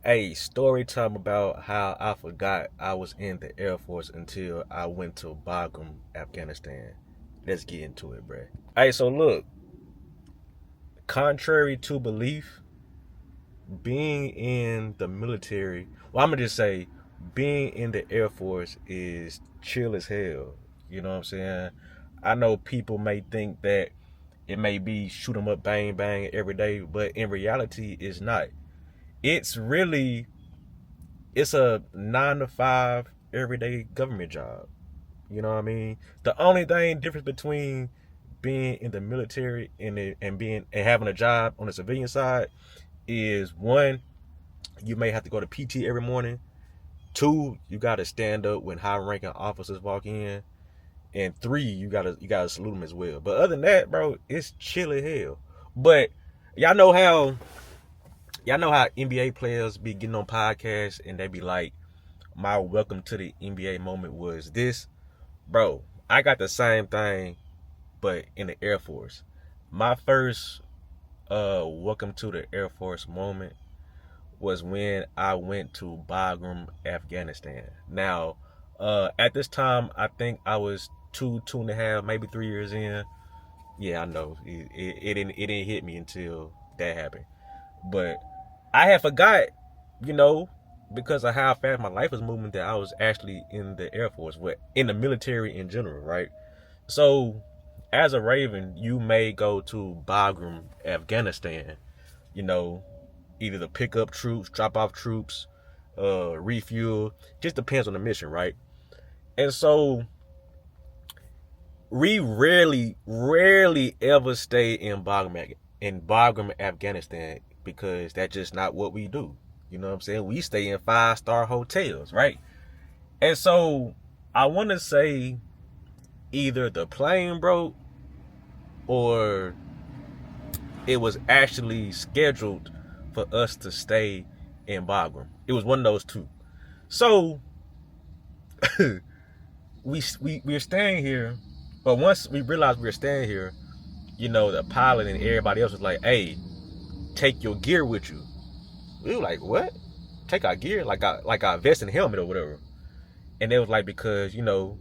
Hey, story time about how I forgot I was in the Air Force until I went to Bagram, Afghanistan. Let's get into it, bruh. Hey, so look, contrary to belief, being in the military, well, I'm gonna just say, being in the Air Force is chill as hell. You know what I'm saying? I know people may think that it may be shoot 'em up, bang, bang every day, but in reality, it's not. It's really it's a 9 to 5 everyday government job. You know what I mean? The only thing difference between being in the military and being and having a job on the civilian side is one, you may have to go to PT every morning. Two, you gotta stand up when high ranking officers walk in. And three, you gotta salute them as well. But other than that, bro, it's chill as hell. But y'all know how NBA players be getting on podcasts and they be like, my welcome to the NBA moment was this. Bro, I got the same thing, but in the Air Force. My first welcome to the Air Force moment was when I went to Bagram, Afghanistan. Now, at this time, I think I was 2.5, maybe 3 years in. Yeah, I know it didn't hit me until that happened. But I had forgot, you know, because of how fast my life was moving, that I was actually in the Air Force, what in the military in general, right? So, as a Raven, you may go to Bagram, Afghanistan, you know, either to pick up troops, drop off troops, refuel. Just depends on the mission, right? And so we rarely ever stay in Bagram, Afghanistan, because that's just not what we do. You know what I'm saying? We stay in 5-star hotels, right? And so I want to say either the plane broke or it was actually scheduled for us to stay in Bagram. It was one of those two. So we're staying here, but once we realized we were staying here, the pilot and everybody else was like, "Hey, take your gear with you." We were like, "What? Take our gear, like our vest and helmet or whatever?" And they was like, because not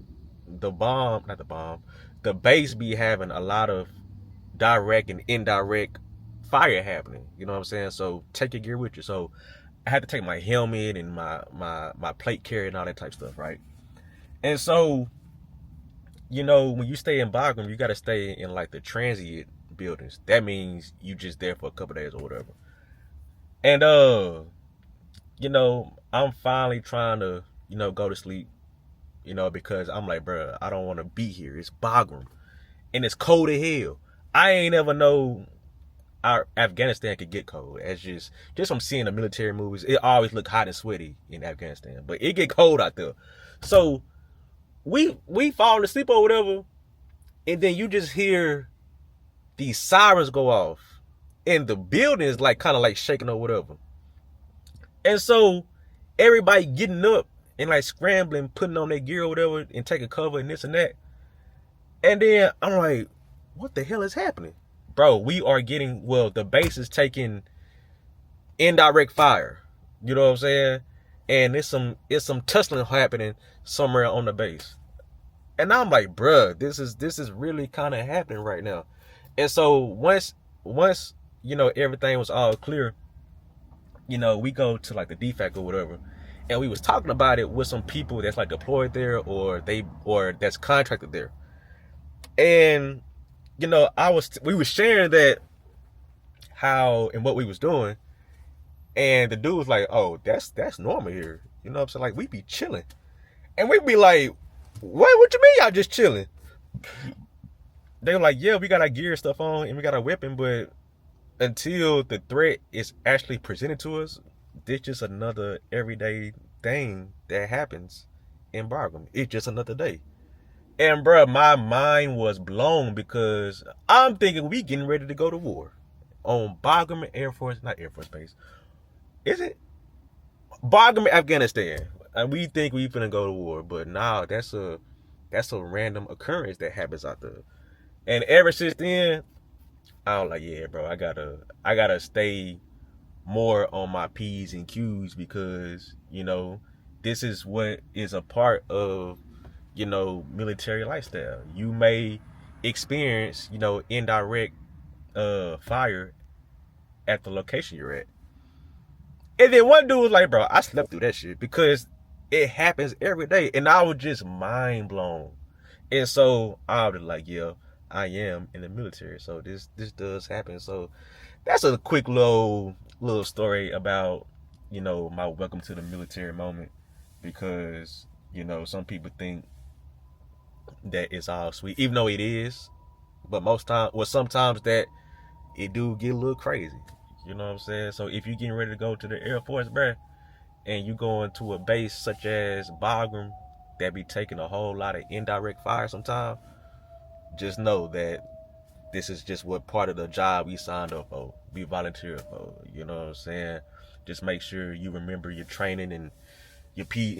the bomb, the base be having a lot of direct and indirect fire happening. You know what I'm saying? So take your gear with you. So I had to take my helmet and my plate carrier and all that type stuff, right? And so, when you stay in Bagram, you gotta stay in like the transient buildings. That means you just there for a couple days or whatever. And I'm finally trying to, go to sleep, because I'm like, bro, I don't want to be here. It's Bagram and it's cold as hell. I ain't ever know our Afghanistan could get cold. As just from seeing the military movies, it always look hot and sweaty in Afghanistan, but it get cold out there. So we fall asleep or whatever, and then you just hear these sirens go off, and the building is like kind of like shaking or whatever. And so everybody getting up and like scrambling, putting on their gear or whatever, and taking cover and this and that. And then I'm like, what the hell is happening? Bro, the base is taking indirect fire. You know what I'm saying? And it's some tussling happening somewhere on the base. And I'm like, bruh, this is really kind of happening right now. And so once everything was all clear, we go to like the DFAC or whatever, and we was talking about it with some people that's like deployed there or that's contracted there. And we was sharing that how and what we was doing, and the dude was like, "Oh, that's normal here." You know what I'm saying? Like, we be chilling, and we be like, "What you mean y'all just chilling?" They were like, "Yeah, we got our gear stuff on and we got our weapon, but until the threat is actually presented to us, this just another everyday thing that happens in Bagram. It's just another day." And bro, my mind was blown because I'm thinking we getting ready to go to war on Bagram Air Force, not Air Force Base. Is it Bagram, Afghanistan? And we think we finna go to war, but nah, that's a random occurrence that happens out there. And ever since then, I'm like, yeah, bro, I gotta stay more on my P's and Q's, because, you know, this is what is a part of, you know, military lifestyle. You may experience, you know, indirect fire at the location you're at. And then one dude was like, bro, I slept through that shit because it happens every day. And I was just mind blown. And so I was like, yeah, I am in the military. So this does happen. So that's a quick little story about, you know, my welcome to the military moment. Because, you know, some people think that it's all sweet, even though it is. But most times, well, sometimes that it do get a little crazy. You know what I'm saying? So if you're getting ready to go to the Air Force, bruh, and you go into a base such as Bagram that be taking a whole lot of indirect fire sometimes, just know that this is just what part of the job we signed up for, we volunteered for. You know what I'm saying? Just make sure you remember your training and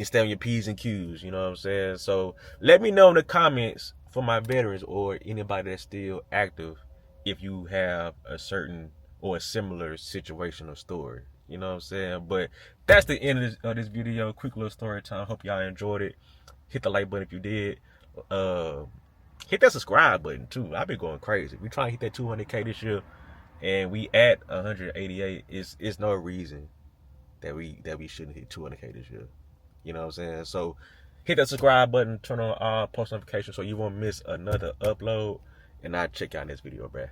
stay on your P's and Q's. You know what I'm saying? So let me know in the comments for my veterans or anybody that's still active if you have a certain or a similar situation or story. You know what I'm saying? But that's the end of this video. Quick little story time. Hope y'all enjoyed it. Hit the like button if you did. Hit that subscribe button too. I've been going crazy. We trying to hit that 200K this year, and we at 188. It's no reason that we shouldn't hit 200K this year. You know what I'm saying? So hit that subscribe button, turn on all post notifications so you won't miss another upload, and I'll check y'all next video, bruh.